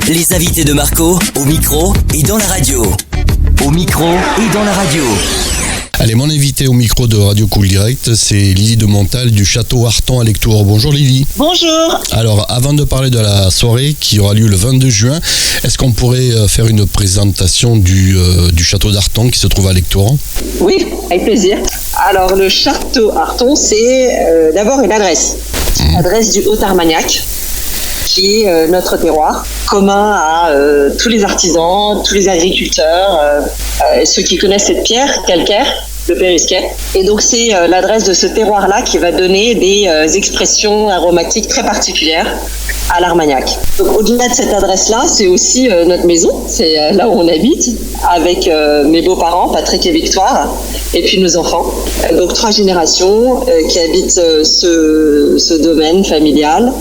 Les invités de Marco, au micro et dans la radio. Au micro et dans la radio. Allez, mon invité au micro de Radio Cool Direct, c'est Lily de Montal du Château Arton à Lectoure. Bonjour Lily. Bonjour. Alors, avant de parler de la soirée qui aura lieu le 22 juin, est-ce qu'on pourrait faire une présentation du Château d'Arton qui se trouve à Lectoure? Oui, avec plaisir. Alors, le Château Arton, c'est d'abord une adresse. Adresse du Haut-Armagnac, qui est notre terroir, commun à tous les artisans, tous les agriculteurs, ceux qui connaissent cette pierre calcaire, le Pérusquet. Et donc c'est l'adresse de ce terroir-là qui va donner des expressions aromatiques très particulières à l'Armagnac. Donc au-delà de cette adresse-là, c'est aussi notre maison, c'est là où on habite, avec mes beaux-parents, Patrick et Victoire, et puis nos enfants. Donc 3 générations qui habitent ce domaine familial.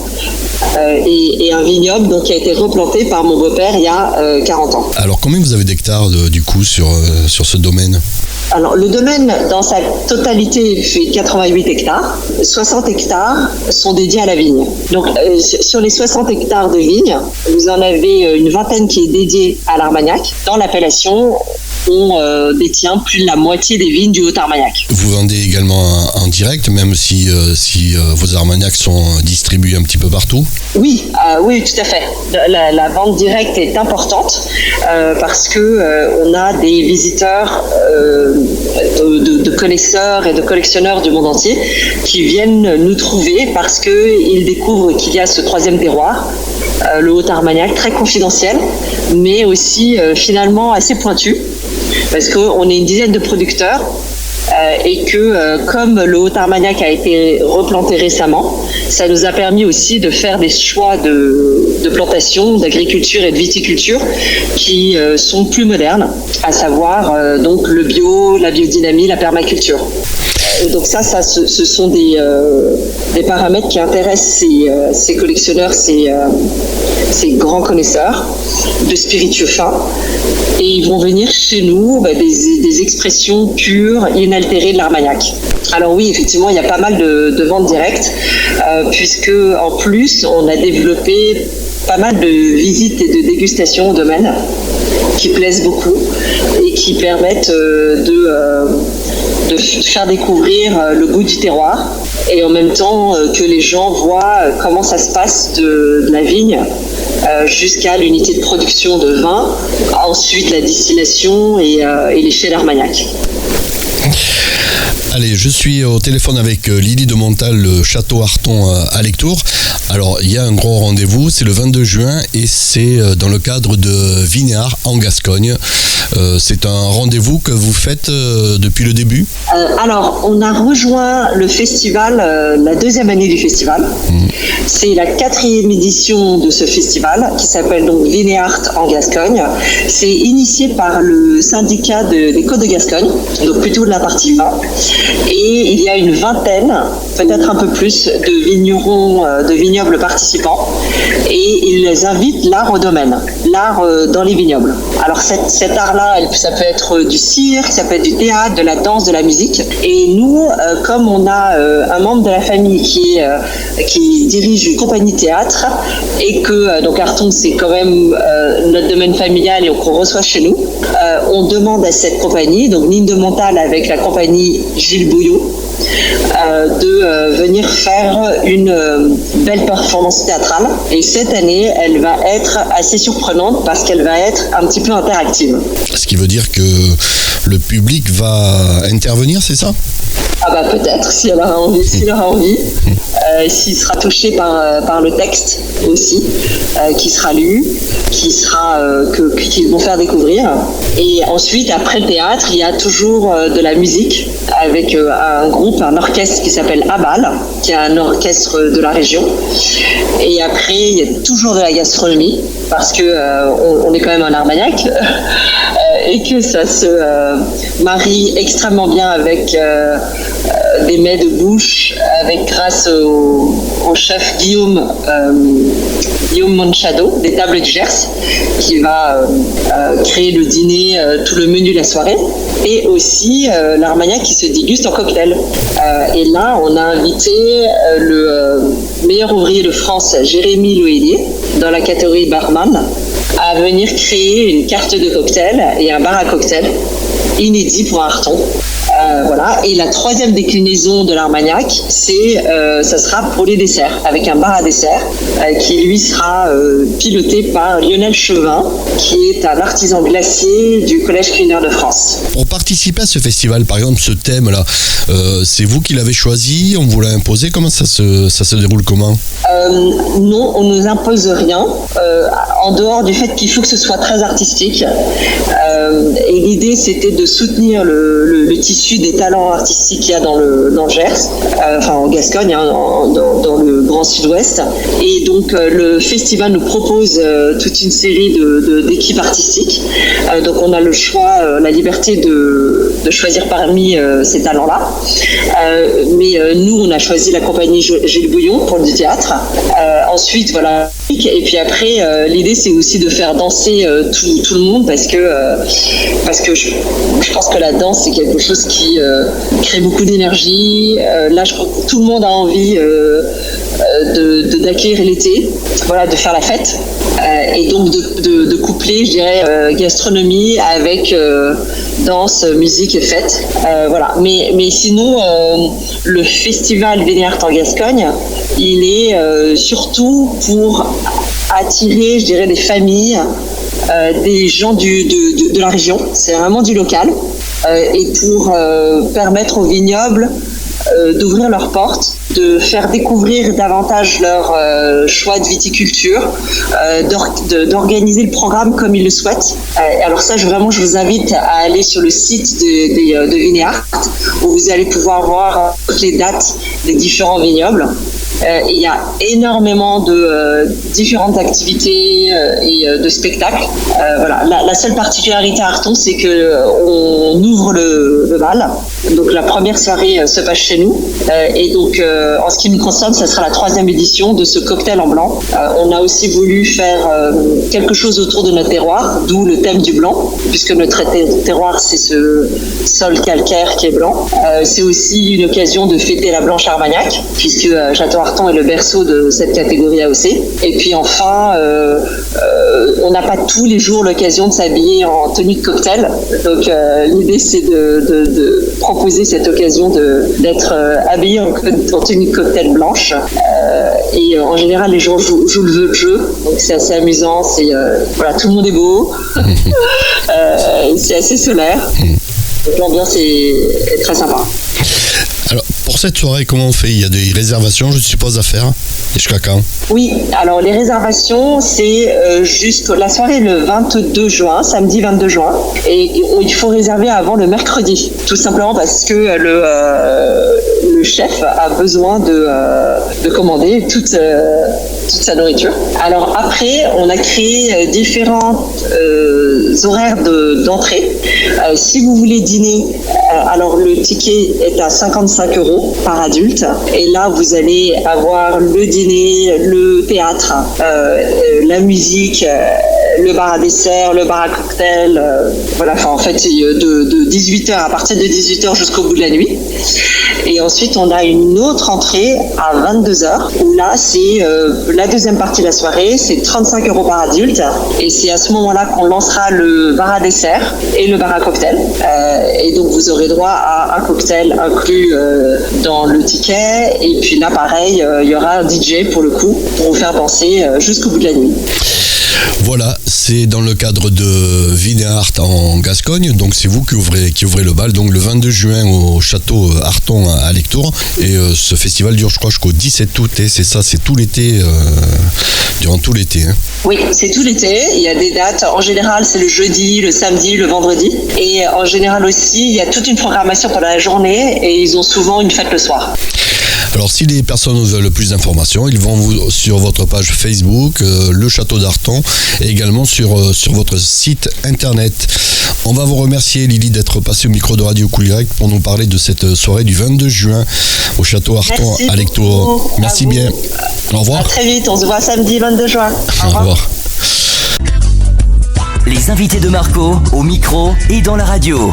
Et un vignoble donc, qui a été replanté par mon beau-père il y a 40 ans. Alors combien vous avez d'hectares du coup sur ce domaine? Alors le domaine dans sa totalité fait 88 hectares. 60 hectares sont dédiés à la vigne. Donc sur les 60 hectares de vigne, vous en avez une vingtaine qui est dédiée à l'Armagnac. Dans l'appellation, on détient plus de la moitié des vignes du Haut-Armagnac. Vous vendez également en direct, même si vos Armagnacs sont distribués un petit peu partout? Oui, oui, tout à fait. La vente directe est importante parce que on a des visiteurs de connaisseurs et de collectionneurs du monde entier qui viennent nous trouver parce qu'ils découvrent qu'il y a ce 3e terroir, le Haut-Armagnac, très confidentiel, mais aussi finalement assez pointu. Parce qu'on est une dizaine de producteurs et que comme le Haut-Armagnac a été replanté récemment, ça nous a permis aussi de faire des choix de plantation, d'agriculture et de viticulture qui sont plus modernes, à savoir donc le bio, la biodynamie, la permaculture. Donc ça ce sont des paramètres qui intéressent ces collectionneurs, ces grands connaisseurs de spiritueux fins. Et ils vont venir chez nous des expressions pures, inaltérées de l'Armagnac. Alors oui, effectivement, il y a pas mal de ventes directes, puisque en plus, on a développé pas mal de visites et de dégustations au domaine qui plaisent beaucoup et qui permettent de faire découvrir le goût du terroir et en même temps que les gens voient comment ça se passe de la vigne jusqu'à l'unité de production de vin, ensuite la distillation et les chais d'Armagnac. Allez, je suis au téléphone avec Lily de Montal, le Château Arton à Lectoure. Alors, il y a un gros rendez-vous, c'est le 22 juin et c'est dans le cadre de Vignard en Gascogne. C'est un rendez-vous que vous faites depuis le début? Alors, on a rejoint le festival, la 2e année du festival. C'est la 4e édition de ce festival qui s'appelle donc Vignard en Gascogne. C'est initié par le syndicat des Côtes de Gascogne, donc plutôt de la partie vin. Et il y a une vingtaine, peut-être un peu plus, de vignerons, de vignobles participants. Et ils invitent l'art au domaine, l'art dans les vignobles. Alors cet art-là, ça peut être du cirque, ça peut être du théâtre, de la danse, de la musique. Et nous, comme on a un membre de la famille qui dirige une compagnie théâtre et que donc Arton c'est quand même notre domaine familial et qu'on reçoit chez nous, on demande à cette compagnie, donc Nine de Montal avec la compagnie Gilles Bouillot, de venir faire une belle performance théâtrale. Et cette année, elle va être assez surprenante parce qu'elle va être un petit peu interactive. Ce qui veut dire que le public va intervenir, c'est ça? Ah bah peut-être, s'il aura envie, s'il sera touché par le texte aussi, qui sera lu, qu'ils vont faire découvrir. Et ensuite, après le théâtre, il y a toujours de la musique avec un groupe, un orchestre qui s'appelle Abal, qui est un orchestre de la région. Et après, il y a toujours de la gastronomie, parce que on est quand même un Armagnac, et que ça se marie extrêmement bien avec des mets de bouche, grâce au chef Guillaume Manchado, des Tables du Gers, qui va créer le dîner, tout le menu de la soirée, et aussi l'Armagnac qui se déguste en cocktail. Et là, on a invité le meilleur ouvrier de France, Jérémy Lohélier, dans la catégorie barman, à venir créer une carte de cocktail et un bar à cocktail inédit pour Arton. Voilà. Et la troisième déclinaison de l'Armagnac, ça sera pour les desserts, avec un bar à dessert qui lui sera piloté par Lionel Chevin, qui est un artisan glacier du Collège culinaire de France. Pour participer à ce festival, par exemple, ce thème-là, c'est vous qui l'avez choisi, on vous l'a imposé, comment ça se déroule comment ? Non, on ne nous impose rien, en dehors du fait qu'il faut que ce soit très artistique. Et l'idée, c'était de soutenir le tissu des talents artistiques qu'il y a dans le Gers, en Gascogne, hein, dans le Grand Sud-Ouest. Et donc, le festival nous propose toute une série d'équipes artistiques. Donc, on a le choix, la liberté de choisir parmi ces talents-là. Mais nous, on a choisi la compagnie Gilles Bouillon pour du théâtre. Ensuite, voilà. Et puis après, l'idée, c'est aussi de faire danser tout le monde parce que je pense que la danse, c'est quelque chose qui crée beaucoup d'énergie. Là, je crois que tout le monde a envie d'accueillir l'été, voilà, de faire la fête. Et donc de coupler, je dirais, gastronomie avec danse, musique et fête. Voilà. Mais sinon, le festival Vénéart en Gascogne, il est surtout pour attirer, je dirais, des familles, des gens de la région. C'est vraiment du local. Et pour permettre aux vignobles d'ouvrir leurs portes, de faire découvrir davantage leur choix de viticulture, d'organiser le programme comme ils le souhaitent. Alors ça, je vous invite à aller sur le site de Vénéart, où vous allez pouvoir voir toutes les dates des différents vignobles. Il y a énormément de différentes activités et de spectacles. Voilà. La seule particularité à Arton, c'est qu'on ouvre le bal. Donc la première soirée se passe chez nous. Et donc en ce qui nous concerne, ça sera la 3e édition de ce cocktail en blanc. On a aussi voulu faire quelque chose autour de notre terroir, d'où le thème du blanc, puisque notre terroir, c'est ce sol calcaire qui est blanc. C'est aussi une occasion de fêter la Blanche Armagnac, puisque Château Arton est le berceau de cette catégorie AOC. Et puis enfin, on n'a pas tous les jours l'occasion de s'habiller en tenue de cocktail. Donc l'idée, c'est de proposer cette occasion d'être habillé en tenue de cocktail blanche. Et en général, les gens jouent le jeu. Donc c'est assez amusant. Voilà, tout le monde est beau. C'est assez solaire. Donc l'ambiance est très sympa. Alors, pour cette soirée, comment on fait ? Il y a des réservations, je suppose, à faire. Et jusqu'à quand ? Oui, alors les réservations, c'est jusqu'à la soirée le 22 juin, samedi 22 juin. Et il faut réserver avant le mercredi, tout simplement parce que le chef a besoin de commander toute sa nourriture. Alors après, on a créé différents horaires d'entrée. Si vous voulez dîner, alors le ticket est à 55 € par adulte. Et là, vous allez avoir le dîner, le théâtre, la musique, le bar à dessert, le bar à cocktail. Voilà, en fait, de 18h, à partir de 18h jusqu'au bout de la nuit. Et ensuite, on a une autre entrée à 22h, où là, c'est la deuxième partie de la soirée, c'est 35 € par adulte. Et c'est à ce moment-là qu'on lancera le bar à dessert et le bar à cocktail. Et donc, vous aurez droit à un cocktail inclus dans le ticket. Et puis là, pareil, il y aura un DJ pour le coup, pour vous faire danser jusqu'au bout de la nuit. Voilà, c'est dans le cadre de Vénéart en Gascogne, donc c'est vous qui ouvrez le bal, donc le 22 juin au château Arton à Lectoure. Et ce festival dure, je crois, jusqu'au 17 août, et c'est ça, c'est tout l'été, durant tout l'été. Hein. Oui, c'est tout l'été, il y a des dates, en général c'est le jeudi, le samedi, le vendredi. Et en général aussi, il y a toute une programmation pendant la journée, et ils ont souvent une fête le soir. Alors si les personnes veulent plus d'informations, ils vont sur votre page Facebook, le Château d'Arton, et également sur votre site internet. On va vous remercier, Lily, d'être passée au micro de Radio Cool Direct pour nous parler de cette soirée du 22 juin au Château Arton à Lectoure. Merci bien. Au revoir. À très vite, on se voit samedi 22 juin. Au revoir. Les invités de Marco, au micro et dans la radio.